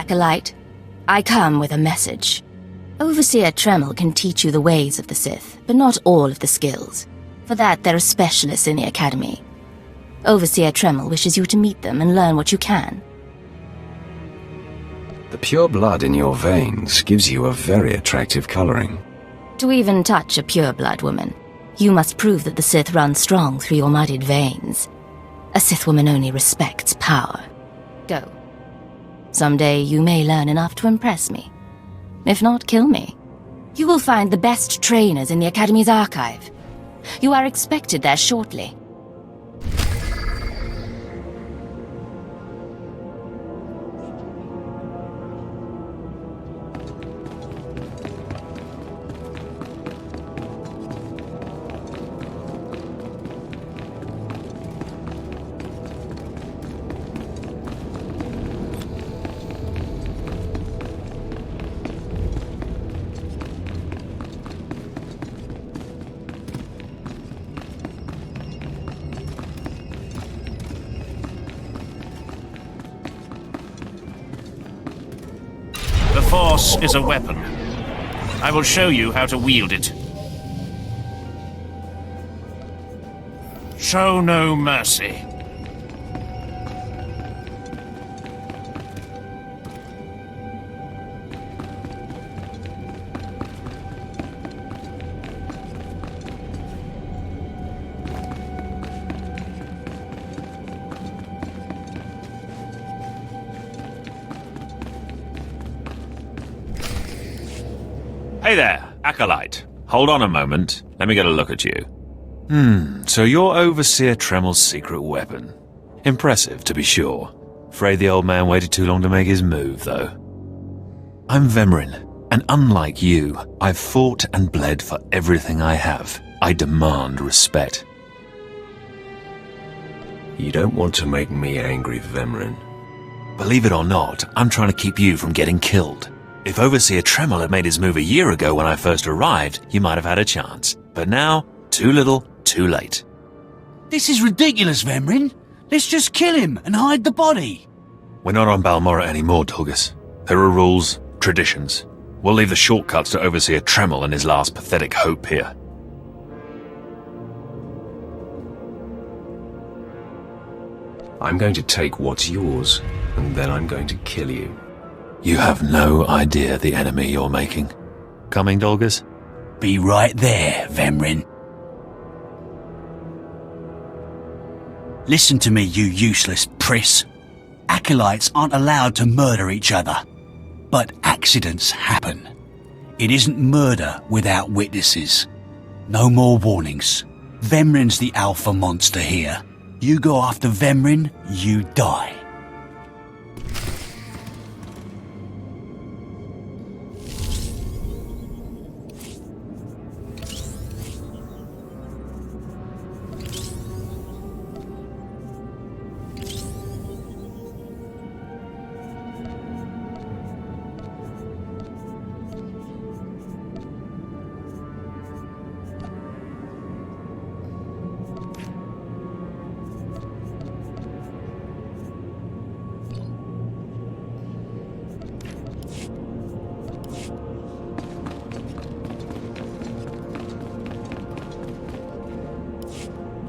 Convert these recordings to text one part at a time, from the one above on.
Acolyte. I come with a message. Overseer Tremel can teach you the ways of the Sith, but not all of the skills. For that, there are specialists in the Academy. Overseer Tremel wishes you to meet them and learn what you can. The pure blood in your veins gives you a very attractive coloring. To even touch a pure-blood woman, you must prove that the Sith run strong through your muddied veins. A Sith woman only respects power. Go. Someday you may learn enough to impress me. If not, kill me. You will find the best trainers in the Academy's archive. You are expected there shortly. The Force is a weapon. I will show you how to wield it. Show no mercy. Hey there, Acolyte. Hold on a moment. Let me get a look at you. So you're Overseer Tremel's secret weapon. Impressive, to be sure. Afraid the old man waited too long to make his move, though. I'm Vemrin, and unlike you, I've fought and bled for everything I have. I demand respect. You don't want to make me angry, Vemrin. Believe it or not, I'm trying to keep you from getting killed. If Overseer Tremel had made his move a year ago when I first arrived, you might have had a chance. But now, too little, too late. This is ridiculous, Vemrin. Let's just kill him and hide the body. We're not on Balmorra anymore, Tulgus. There are rules, traditions. We'll leave the shortcuts to Overseer Tremel and his last pathetic hope here. I'm going to take what's yours, and then I'm going to kill you. You have no idea the enemy you're making. Coming, Dolgus? Be right there, Vemrin. Listen to me, you useless priss. Acolytes aren't allowed to murder each other. But accidents happen. It isn't murder without witnesses. No more warnings. Vemrin's the alpha monster here. You go after Vemrin, you die.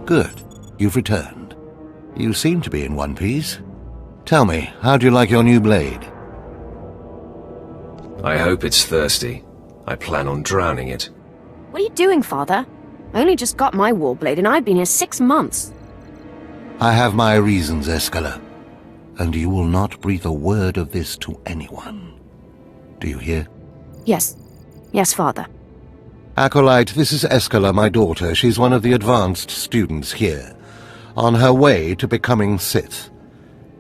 Good. You've returned. You seem to be in one piece. Tell me, how do you like your new blade? I hope it's thirsty. I plan on drowning it. What are you doing, Father? I only just got my warblade and I've been here 6 months. I have my reasons, Escala. And you will not breathe a word of this to anyone. Do you hear? Yes. Yes, Father. Acolyte, this is Escala, my daughter. She's one of the advanced students here. On her way to becoming Sith.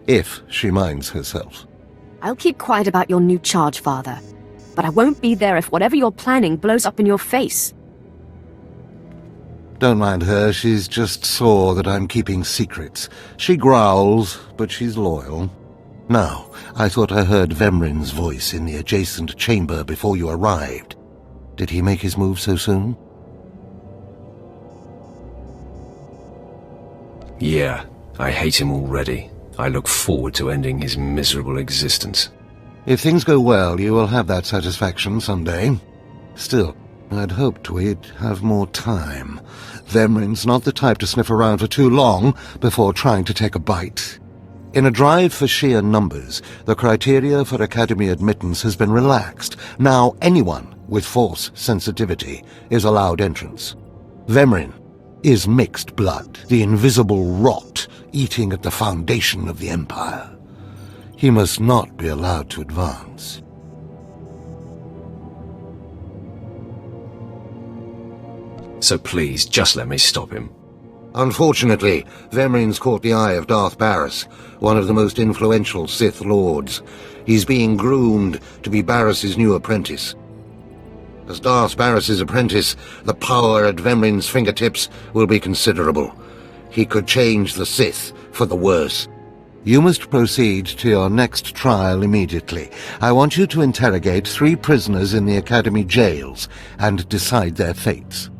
If she minds herself. I'll keep quiet about your new charge, Father. But I won't be there if whatever you're planning blows up in your face. Don't mind her, she's just sore that I'm keeping secrets. She growls, but she's loyal. Now, I thought I heard Vemrin's voice in the adjacent chamber before you arrived. Did he make his move so soon? Yeah, I hate him already. I look forward to ending his miserable existence. If things go well, you will have that satisfaction someday. Still, I'd hoped we'd have more time. Vemrin's not the type to sniff around for too long before trying to take a bite. In a drive for sheer numbers, the criteria for Academy admittance has been relaxed. Now anyone with force sensitivity is allowed entrance. Vemrin is mixed blood, the invisible rot eating at the foundation of the Empire. He must not be allowed to advance. So please, just let me stop him. Unfortunately, Vemrin's caught the eye of Darth Barris, one of the most influential Sith Lords. He's being groomed to be Barris's new apprentice. As Darth Barris's apprentice, the power at Vemrin's fingertips will be considerable. He could change the Sith for the worse. You must proceed to your next trial immediately. I want you to interrogate 3 prisoners in the Academy jails and decide their fates.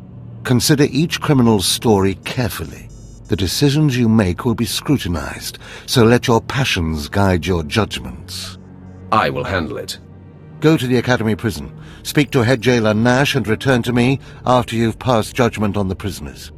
Consider each criminal's story carefully. The decisions you make will be scrutinized, so let your passions guide your judgments. I will handle it. Go to the Academy prison, speak to head jailer Nash, and return to me after you've passed judgment on the prisoners.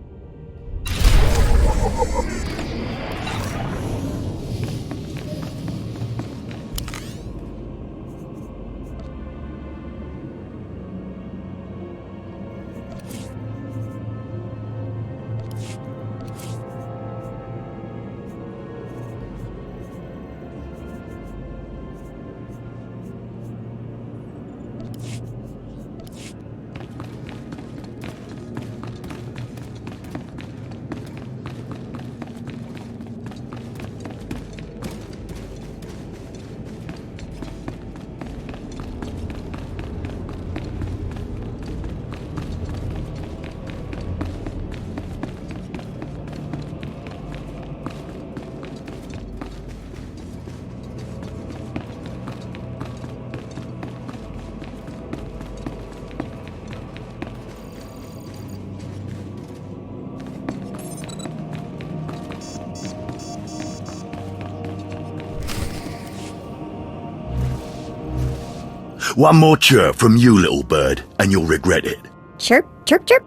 One more chirp from you, little bird, and you'll regret it. Chirp, chirp, chirp.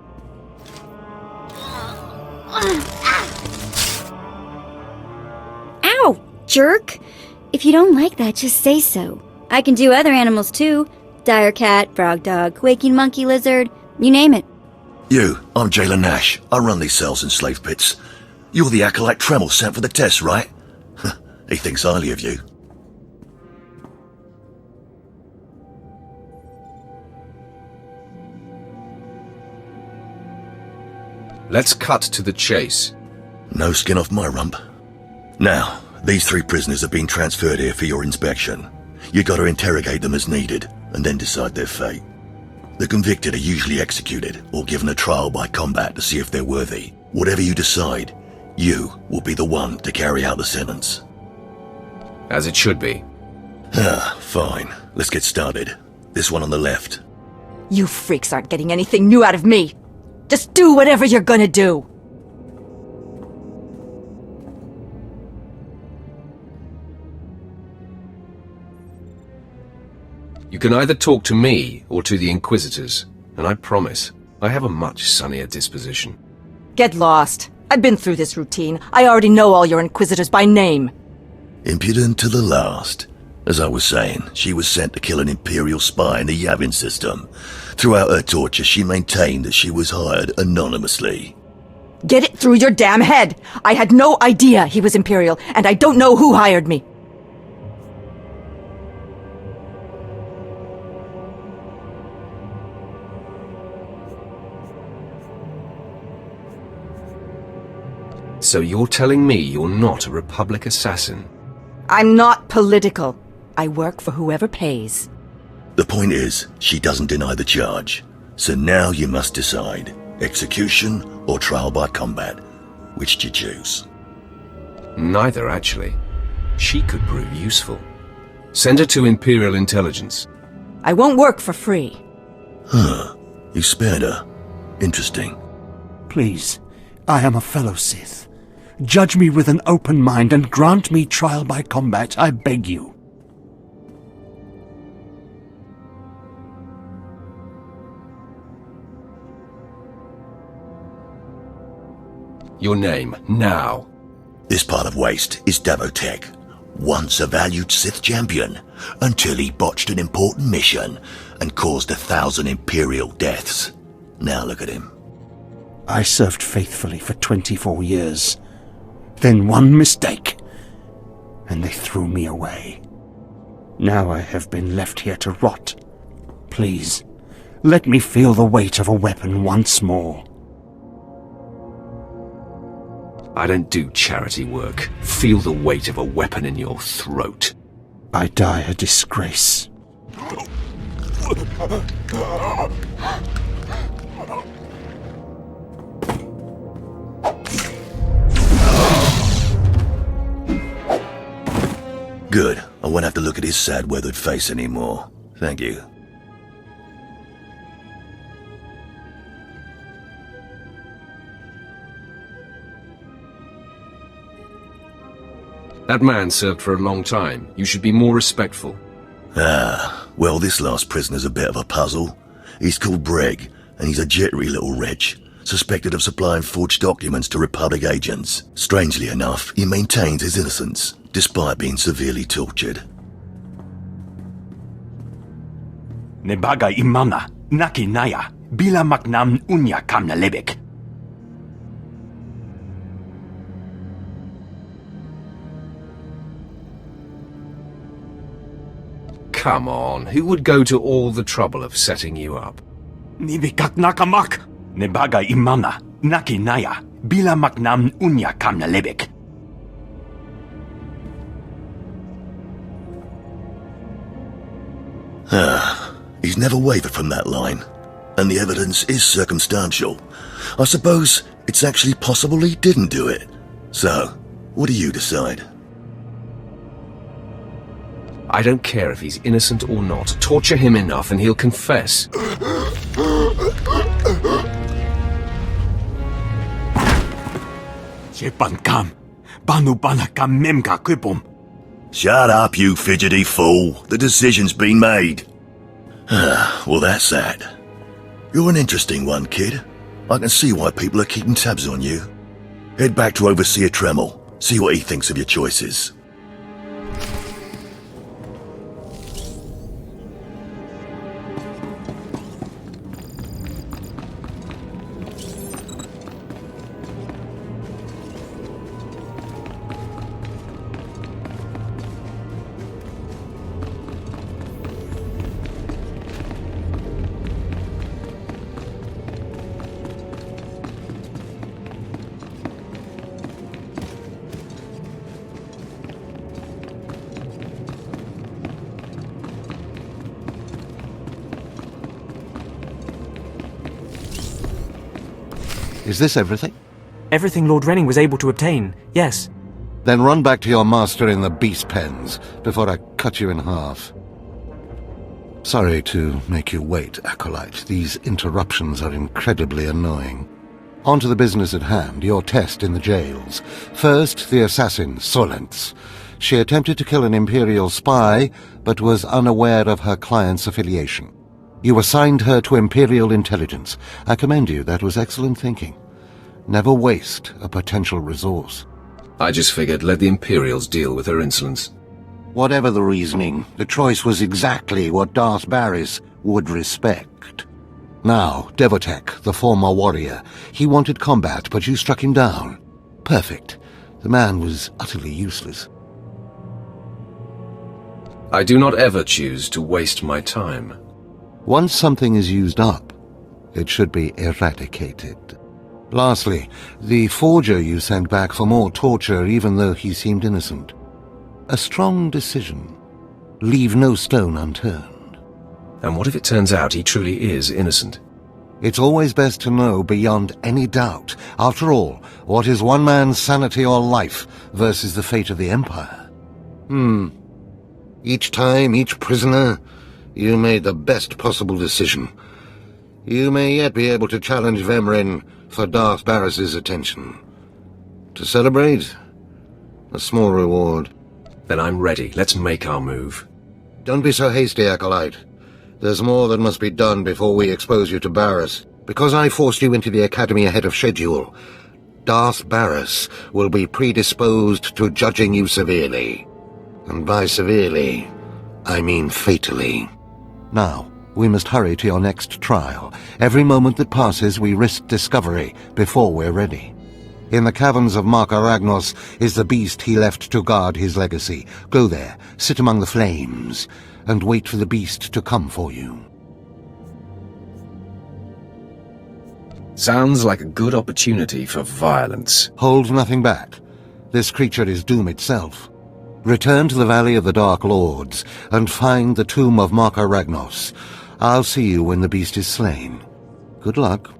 Ow, jerk. If you don't like that, just say so. I can do other animals too. Dire cat, frog dog, quaking monkey lizard, you name it. You, I'm Jailer Nash. I run these cells and slave pits. You're the acolyte Tremel sent for the test, right? He thinks highly of you. Let's cut to the chase. No skin off my rump. Now, these 3 prisoners have been transferred here for your inspection. You gotta interrogate them as needed, and then decide their fate. The convicted are usually executed, or given a trial by combat to see if they're worthy. Whatever you decide, you will be the one to carry out the sentence. As it should be. Fine. Let's get started. This one on the left. You freaks aren't getting anything new out of me. Just do whatever you're gonna do. You can either talk to me or to the Inquisitors, and I promise, I have a much sunnier disposition. Get lost. I've been through this routine. I already know all your Inquisitors by name. Impudent to the last. As I was saying, she was sent to kill an Imperial spy in the Yavin system. Throughout her torture, she maintained that she was hired anonymously. Get it through your damn head! I had no idea he was Imperial, and I don't know who hired me. So you're telling me you're not a Republic assassin? I'm not political. I work for whoever pays. The point is, she doesn't deny the charge. So now you must decide. Execution or trial by combat. Which do you choose? Neither, actually. She could prove useful. Send her to Imperial Intelligence. I won't work for free. Huh. You spared her. Interesting. Please, I am a fellow Sith. Judge me with an open mind and grant me trial by combat, I beg you. Your name, now. This part of Waste is Davotech, once a valued Sith champion, until he botched an important mission and caused 1,000 Imperial deaths. Now look at him. I served faithfully for 24 years. Then one mistake, and they threw me away. Now I have been left here to rot. Please, let me feel the weight of a weapon once more. I don't do charity work. Feel the weight of a weapon in your throat. I die a disgrace. Good. I won't have to look at his sad, weathered face anymore. Thank you. That man served for a long time. You should be more respectful. Ah, well, this last prisoner's a bit of a puzzle. He's called Breg, and he's a jittery little wretch, suspected of supplying forged documents to Republic agents. Strangely enough, he maintains his innocence, despite being severely tortured. Nebaga imana, naki naya, bila maknam unya kamna lebek. Come on, who would go to all the trouble of setting you up? Nibikak nakamak. Nebaga imana, naki naya, bila maknam unya kamna lebek. He's never wavered from that line, and the evidence is circumstantial. I suppose it's actually possible he didn't do it. So, what do you decide? I don't care if he's innocent or not. Torture him enough and he'll confess. Shut up, you fidgety fool. The decision's been made. Well, that's that. You're an interesting one, kid. I can see why people are keeping tabs on you. Head back to Overseer Tremel. See what he thinks of your choices. Is this everything? Everything Lord Renning was able to obtain, yes. Then run back to your master in the beast pens before I cut you in half. Sorry to make you wait, Acolyte. These interruptions are incredibly annoying. On to the business at hand, your test in the jails. First, the assassin, Solentz. She attempted to kill an Imperial spy, but was unaware of her client's affiliation. You assigned her to Imperial intelligence. I commend you, that was excellent thinking. Never waste a potential resource. I just figured let the Imperials deal with her insolence. Whatever the reasoning, the choice was exactly what Darth Barris would respect. Now, Davotech, the former warrior, he wanted combat, but you struck him down. Perfect. The man was utterly useless. I do not ever choose to waste my time. Once something is used up, it should be eradicated. Lastly, the forger you sent back for more torture even though he seemed innocent. A strong decision. Leave no stone unturned. And what if it turns out he truly is innocent? It's always best to know beyond any doubt. After all, what is one man's sanity or life versus the fate of the Empire? Each time, each prisoner, you made the best possible decision. You may yet be able to challenge Vemrin for Darth Barris's attention. To celebrate, a small reward. Then I'm ready. Let's make our move. Don't be so hasty, Acolyte. There's more that must be done before we expose you to Barris. Because I forced you into the Academy ahead of schedule, Darth Barris will be predisposed to judging you severely. And by severely, I mean fatally. Now, we must hurry to your next trial. Every moment that passes, we risk discovery before we're ready. In the caverns of Marka Ragnos is the beast he left to guard his legacy. Go there, sit among the flames, and wait for the beast to come for you. Sounds like a good opportunity for violence. Hold nothing back. This creature is doom itself. Return to the Valley of the Dark Lords and find the tomb of Marka Ragnos. I'll see you when the beast is slain. Good luck.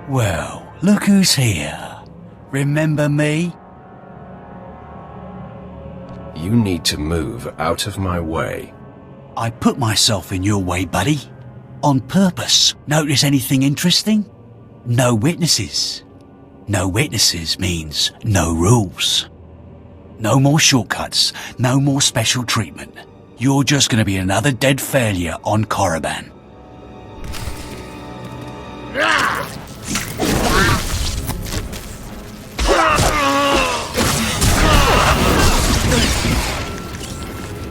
Well, look who's here. Remember me? You need to move out of my way. I put myself in your way, buddy. On purpose. Notice anything interesting? No witnesses. No witnesses means no rules. No more shortcuts. No more special treatment. You're just gonna be another dead failure on Korriban.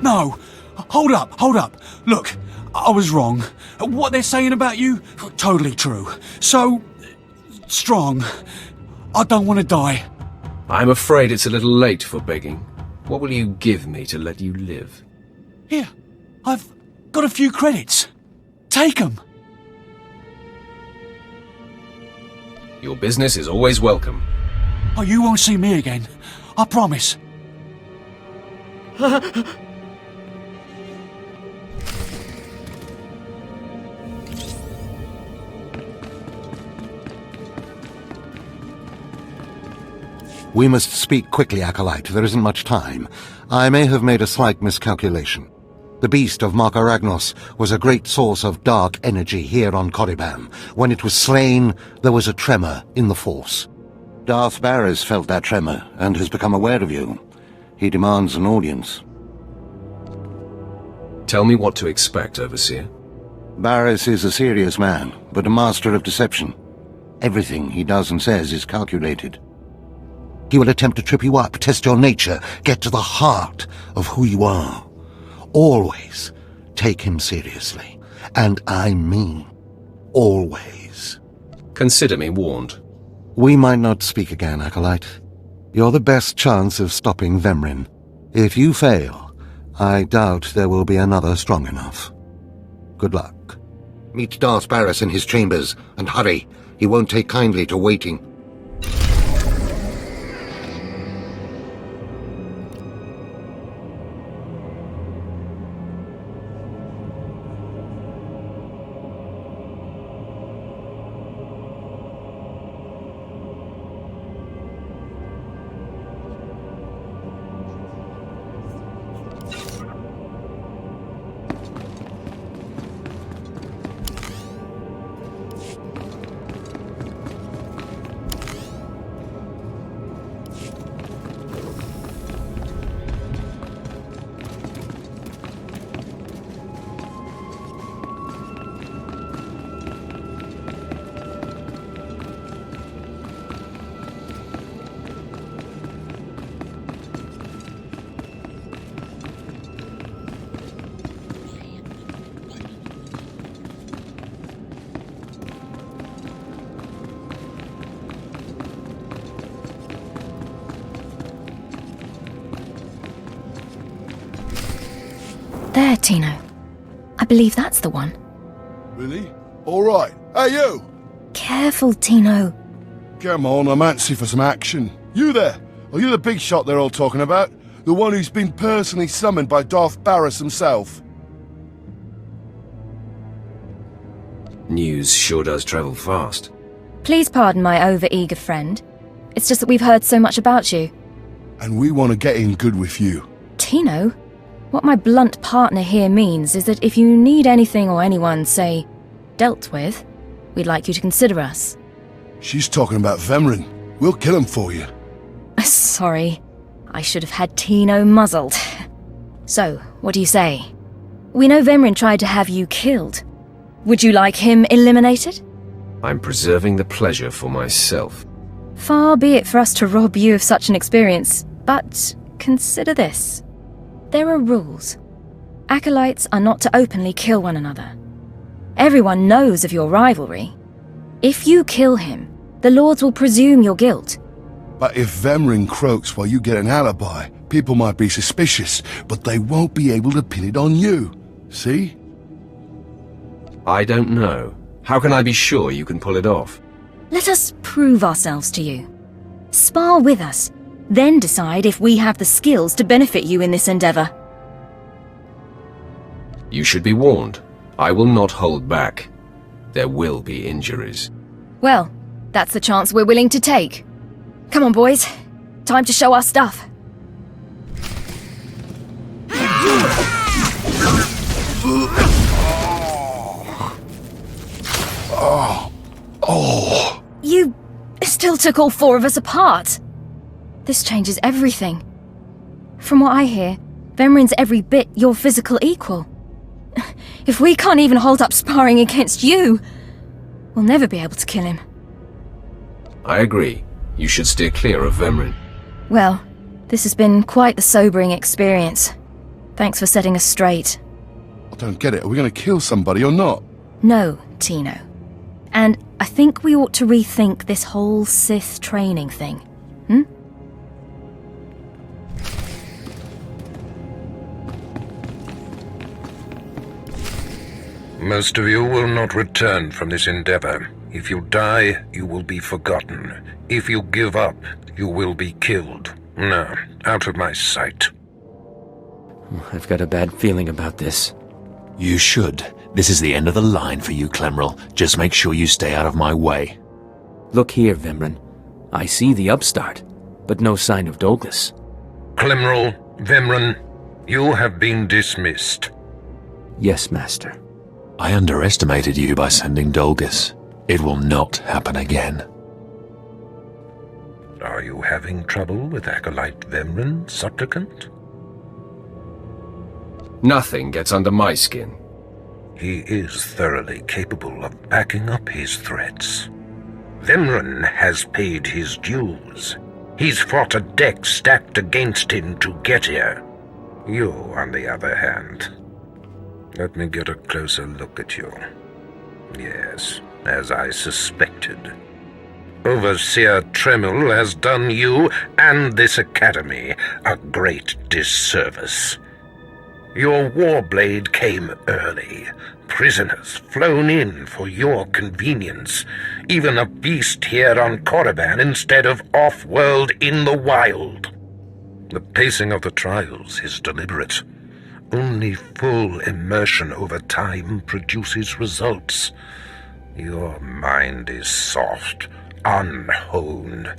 No! Hold up! Look, I was wrong. What they're saying about you, totally true. So, strong. I don't want to die. I'm afraid it's a little late for begging. What will you give me to let you live? Here, I've got a few credits. Take 'em. Your business is always welcome. Oh, you won't see me again. I promise. We must speak quickly, Acolyte. There isn't much time. I may have made a slight miscalculation. The beast of Markaragnos was a great source of dark energy here on Korriban. When it was slain, there was a tremor in the Force. Darth Barris felt that tremor and has become aware of you. He demands an audience. Tell me what to expect, Overseer. Barris is a serious man, but a master of deception. Everything he does and says is calculated. He will attempt to trip you up, test your nature, get to the heart of who you are. Always take him seriously. And I mean always. Consider me warned. We might not speak again, Acolyte. You're the best chance of stopping Vemrin. If you fail, I doubt there will be another strong enough. Good luck. Meet Darth Barris in his chambers, and hurry. He won't take kindly to waiting. There, Tino. I believe that's the one. Really? All right. Hey, you! Careful, Tino. Come on, I'm antsy for some action. You there? Are you the big shot they're all talking about? The one who's been personally summoned by Darth Barris himself? News sure does travel fast. Please pardon my over-eager friend. It's just that we've heard so much about you. And we want to get in good with you. Tino? What my blunt partner here means is that if you need anything or anyone, say, dealt with, we'd like you to consider us. She's talking about Vemrin. We'll kill him for you. Sorry. I should have had Tino muzzled. So, what do you say? We know Vemrin tried to have you killed. Would you like him eliminated? I'm preserving the pleasure for myself. Far be it for us to rob you of such an experience, but consider this. There are rules. Acolytes are not to openly kill one another. Everyone knows of your rivalry. If you kill him, the Lords will presume your guilt. But if Vemrin croaks while you get an alibi, people might be suspicious, but they won't be able to pin it on you. See? I don't know. How can I be sure you can pull it off? Let us prove ourselves to you. Spar with us, then decide if we have the skills to benefit you in this endeavor. You should be warned. I will not hold back. There will be injuries. Well, That's the chance we're willing to take. Come on, boys. Time to show our stuff. You still took all 4 of us apart. This changes everything. From what I hear, Vemrin's every bit your physical equal. If we can't even hold up sparring against you, we'll never be able to kill him. I agree. You should steer clear of Vemrin. Well, this has been quite the sobering experience. Thanks for setting us straight. I don't get it. Are we going to kill somebody or not? No, Tino. And I think we ought to rethink this whole Sith training thing. Most of you will not return from this endeavor. If you die, you will be forgotten. If you give up, you will be killed. No, out of my sight. I've got a bad feeling about this. You should. This is the end of the line for you, Clemrel. Just make sure you stay out of my way. Look here, Vemrin. I see the upstart, but no sign of Dolgus. Clemrel, Vemrin, you have been dismissed. Yes, Master. I underestimated you by sending Dolgus. It will not happen again. Are you having trouble with Acolyte Vemrin, supplicant? Nothing gets under my skin. He is thoroughly capable of backing up his threats. Vemrin has paid his dues. He's fought a deck stacked against him to get here. You, on the other hand... Let me get a closer look at you. Yes, as I suspected. Overseer Tremel has done you and this academy a great disservice. Your warblade came early. Prisoners flown in for your convenience. Even a beast here on Korriban instead of off-world in the wild. The pacing of the trials is deliberate. Only full immersion over time produces results. Your mind is soft, unhoned,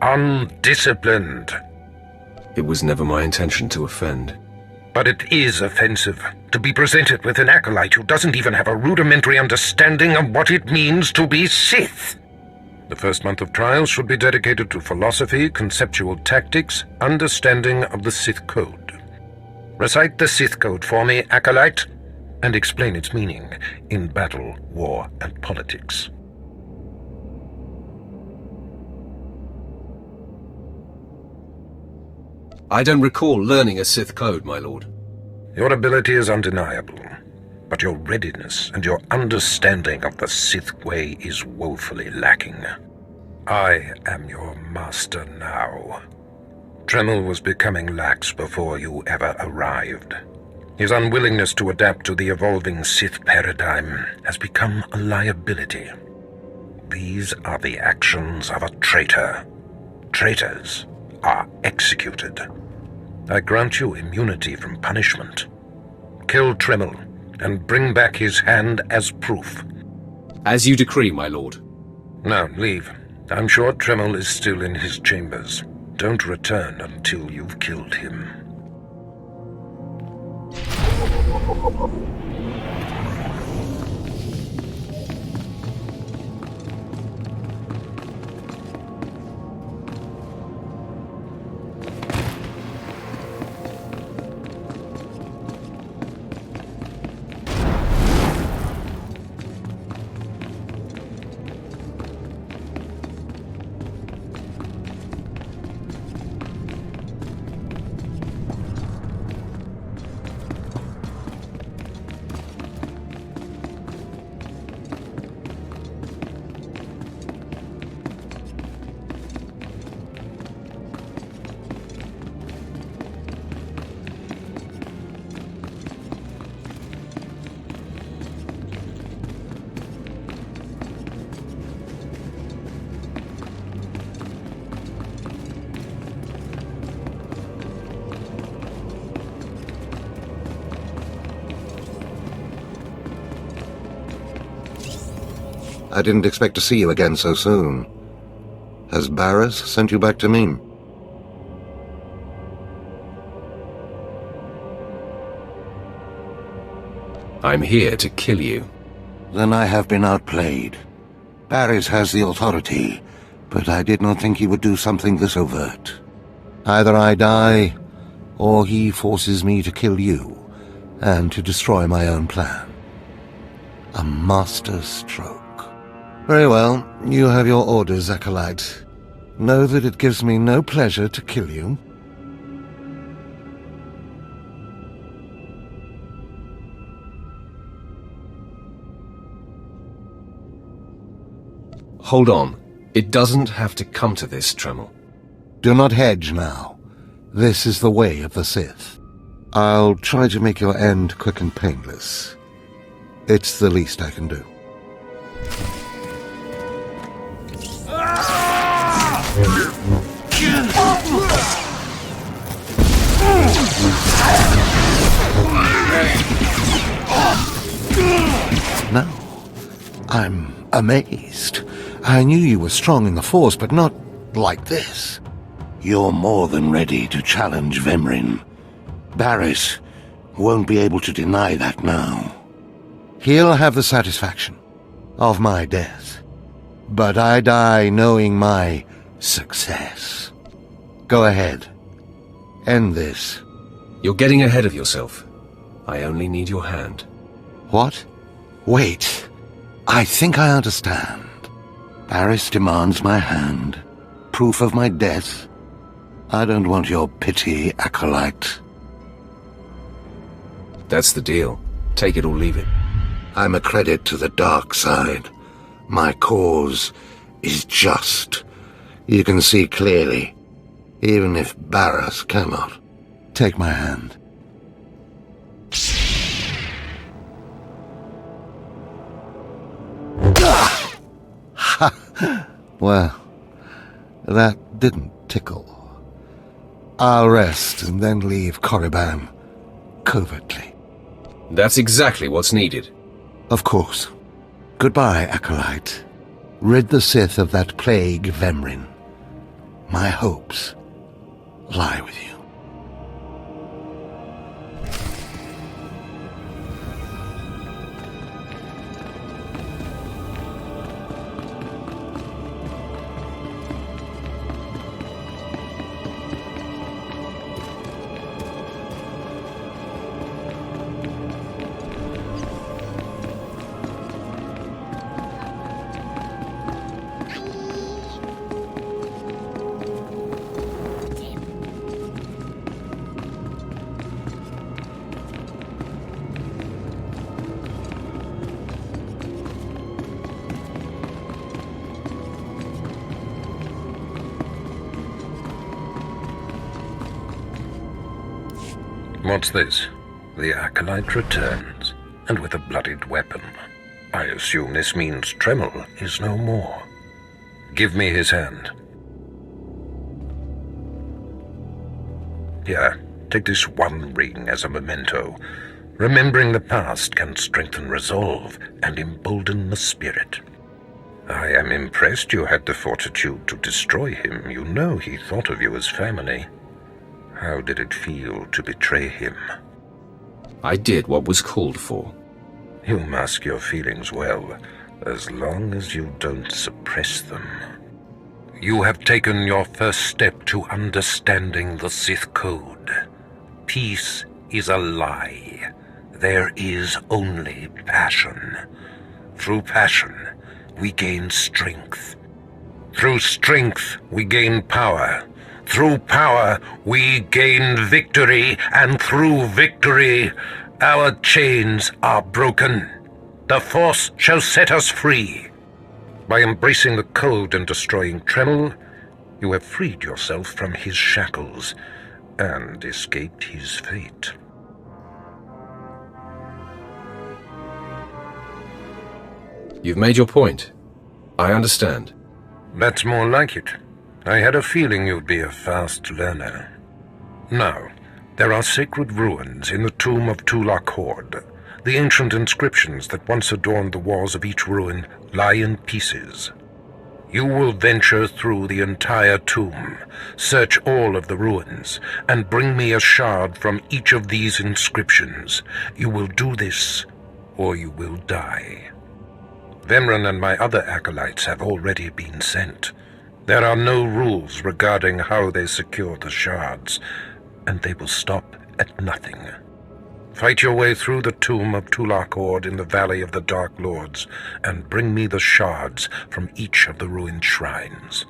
undisciplined. It was never my intention to offend. But it is offensive to be presented with an acolyte who doesn't even have a rudimentary understanding of what it means to be Sith. The first month of trials should be dedicated to philosophy, conceptual tactics, understanding of the Sith Code. Recite the Sith Code for me, Acolyte, and explain its meaning in battle, war, and politics. I don't recall learning a Sith Code, my lord. Your ability is undeniable, but your readiness and your understanding of the Sith way is woefully lacking. I am your master now. Tremel was becoming lax before you ever arrived. His unwillingness to adapt to the evolving Sith paradigm has become a liability. These are the actions of a traitor. Traitors are executed. I grant you immunity from punishment. Kill Tremel and bring back his hand as proof. As you decree, my lord. Now, leave. I'm sure Tremel is still in his chambers. Don't return until you've killed him. I didn't expect to see you again so soon. Has Barris sent you back to me? I'm here to kill you. Then I have been outplayed. Barris has the authority, but I did not think he would do something this overt. Either I die, or he forces me to kill you, and to destroy my own plan. A master stroke. Very well, you have your orders, Acolyte. Know that it gives me no pleasure to kill you. Hold on. It doesn't have to come to this, Tremel. Do not hedge now. This is the way of the Sith. I'll try to make your end quick and painless. It's the least I can do. No. I'm amazed. I knew you were strong in the Force, but not like this. You're more than ready to challenge Vemrin. Barris won't be able to deny that now. He'll have the satisfaction of my death. But I die knowing my success. Go ahead. End this. You're getting ahead of yourself. I only need your hand. What? Wait. I think I understand. Barris demands my hand. Proof of my death. I don't want your pity, Acolyte. That's the deal. Take it or leave it. I'm a credit to the dark side. My cause is just. You can see clearly, even if Barris cannot. Take my hand. Well, that didn't tickle. I'll rest and then leave Korriban covertly. That's exactly what's needed. Of course. Goodbye, Acolyte. Rid the Sith of that plague, Vemrin. My hopes lie with you. What's this? The Acolyte returns, and with a bloodied weapon. I assume this means Tremel is no more. Give me his hand. Here, take this one ring as a memento. Remembering the past can strengthen resolve and embolden the spirit. I am impressed you had the fortitude to destroy him. You know he thought of you as family. How did it feel to betray him? I did what was called for. You mask your feelings well, as long as you don't suppress them. You have taken your first step to understanding the Sith Code. Peace is a lie. There is only passion. Through passion, we gain strength. Through strength, we gain power. Through power, we gain victory, and through victory, our chains are broken. The Force shall set us free. By embracing the Code and destroying Tremel, you have freed yourself from his shackles and escaped his fate. You've made your point. I understand. That's more like it. I had a feeling you'd be a fast learner. Now, there are sacred ruins in the tomb of Tulak Horde. The ancient inscriptions that once adorned the walls of each ruin lie in pieces. You will venture through the entire tomb, search all of the ruins, and bring me a shard from each of these inscriptions. You will do this, or you will die. Vemren and my other acolytes have already been sent. There are no rules regarding how they secure the shards, and they will stop at nothing. Fight your way through the tomb of Tulak Horde in the Valley of the Dark Lords, and bring me the shards from each of the ruined shrines.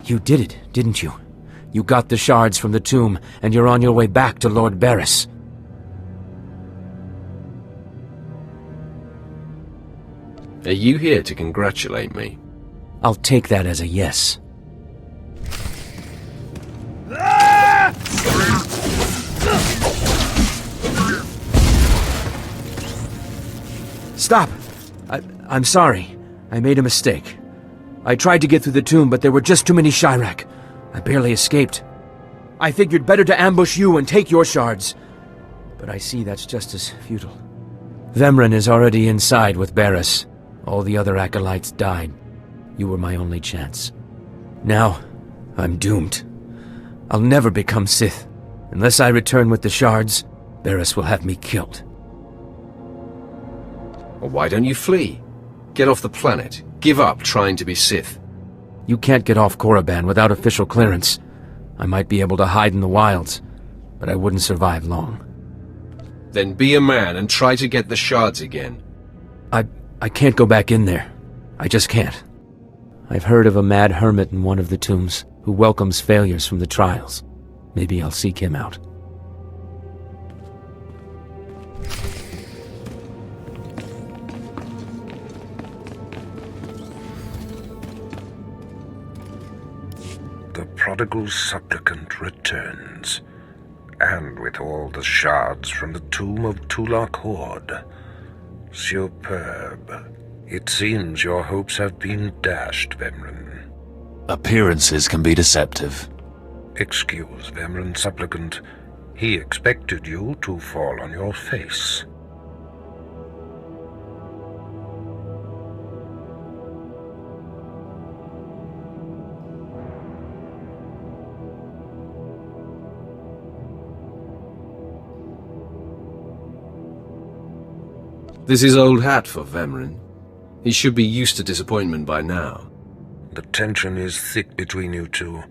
You did it, didn't you? You got the shards from the tomb, and you're on your way back to Lord Barris. Are you here to congratulate me? I'll take that as a yes. Stop! I'm sorry. I made a mistake. I tried to get through the tomb, but there were just too many Chirac. I barely escaped. I figured better to ambush you and take your shards. But I see that's just as futile. Vemren is already inside with Barris. All the other acolytes died. You were my only chance. Now, I'm doomed. I'll never become Sith. Unless I return with the shards, Barris will have me killed. Well, why don't you flee? Get off the planet. Give up trying to be Sith. You can't get off Korriban without official clearance. I might be able to hide in the wilds, but I wouldn't survive long. Then be a man and try to get the shards again. I can't go back in there. I just can't. I've heard of a mad hermit in one of the tombs who welcomes failures from the trials. Maybe I'll seek him out. The prodigal supplicant returns, and with all the shards from the tomb of Tulak Horde. Superb. It seems your hopes have been dashed, Vemren. Appearances can be deceptive. Excuse Vemren, supplicant. He expected you to fall on your face. This is old hat for Vemren. He should be used to disappointment by now. The tension is thick between you two,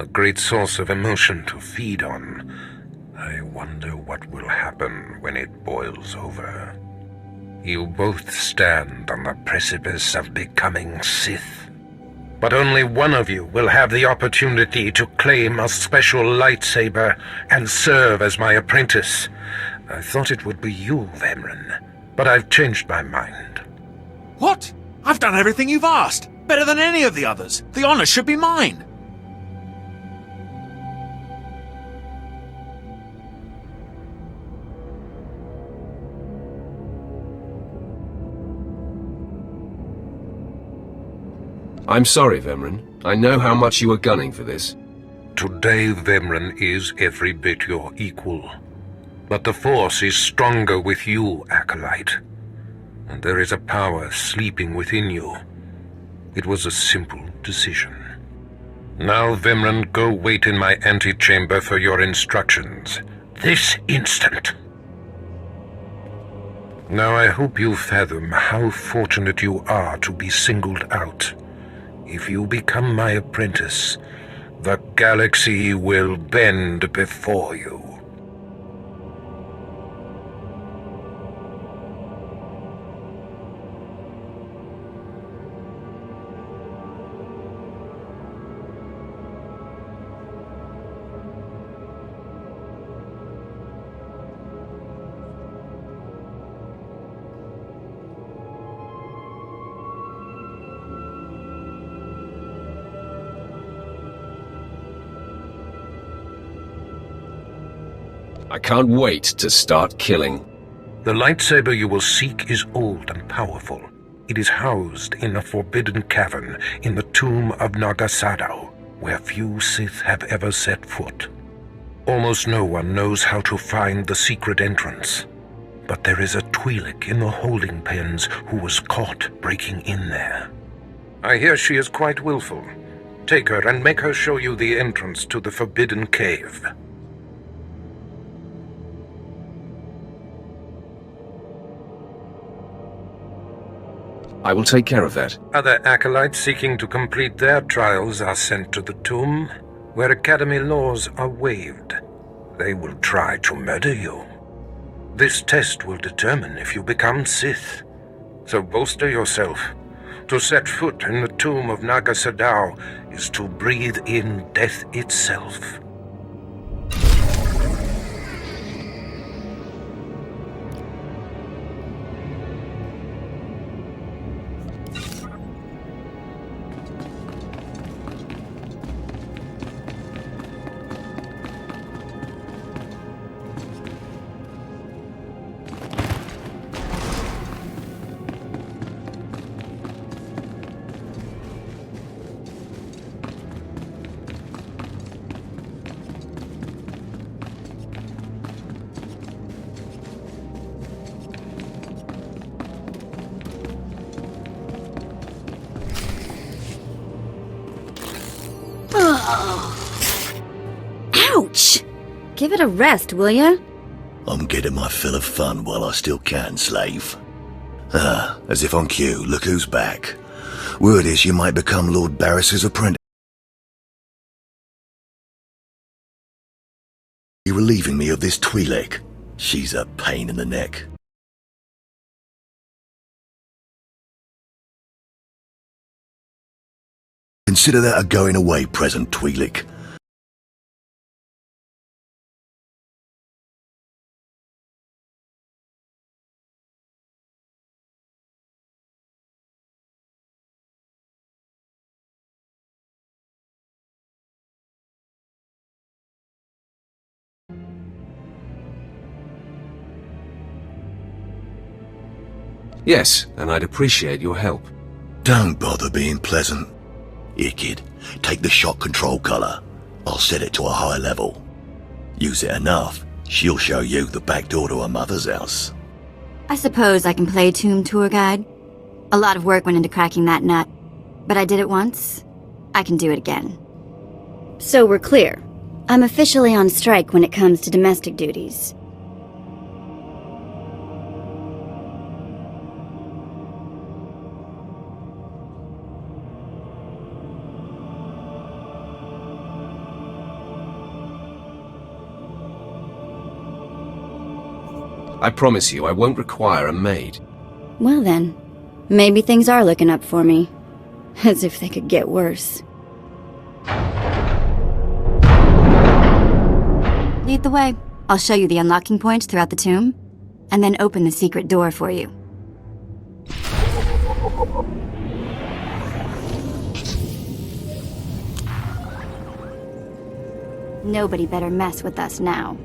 a great source of emotion to feed on. I wonder what will happen when it boils over. You both stand on the precipice of becoming Sith. But only one of you will have the opportunity to claim a special lightsaber and serve as my apprentice. I thought it would be you, Vemren, but I've changed my mind. What? I've done everything you've asked. Better than any of the others. The honor should be mine. I'm sorry, Vemren. I know how much you were gunning for this. Today, Vemren is every bit your equal. But the Force is stronger with you, Acolyte. And there is a power sleeping within you. It was a simple decision. Now, Vemren, go wait in my antechamber for your instructions. This instant. Now I hope you fathom how fortunate you are to be singled out. If you become my apprentice, the galaxy will bend before you. I can't wait to start killing. The lightsaber you will seek is old and powerful. It is housed in a forbidden cavern in the tomb of Nagasado, where few Sith have ever set foot. Almost no one knows how to find the secret entrance. But there is a Twi'lek in the holding pens who was caught breaking in there. I hear she is quite willful. Take her and make her show you the entrance to the forbidden cave. I will take care of that. Other acolytes seeking to complete their trials are sent to the tomb, where Academy laws are waived. They will try to murder you. This test will determine if you become Sith. So bolster yourself. To set foot in the tomb of Naga Sadao is to breathe in death itself. Ouch! Give it a rest, will ya? I'm getting my fill of fun while I still can, slave. As if on cue, look who's back. Word is you might become Lord Barris's apprentice. You're relieving me of this Twi'lek. She's a pain in the neck. Consider that a going away present, Twi'lek. Yes, and I'd appreciate your help. Don't bother being pleasant. Here, kid, take the shot control collar. I'll set it to a high level. Use it enough, she'll show you the back door to her mother's house. I suppose I can play tomb tour guide. A lot of work went into cracking that nut, but I did it once. I can do it again. So we're clear. I'm officially on strike when it comes to domestic duties. I promise you I won't require a maid. Well then, maybe things are looking up for me. As if they could get worse. Lead the way. I'll show you the unlocking points throughout the tomb, and then open the secret door for you. Nobody better mess with us now.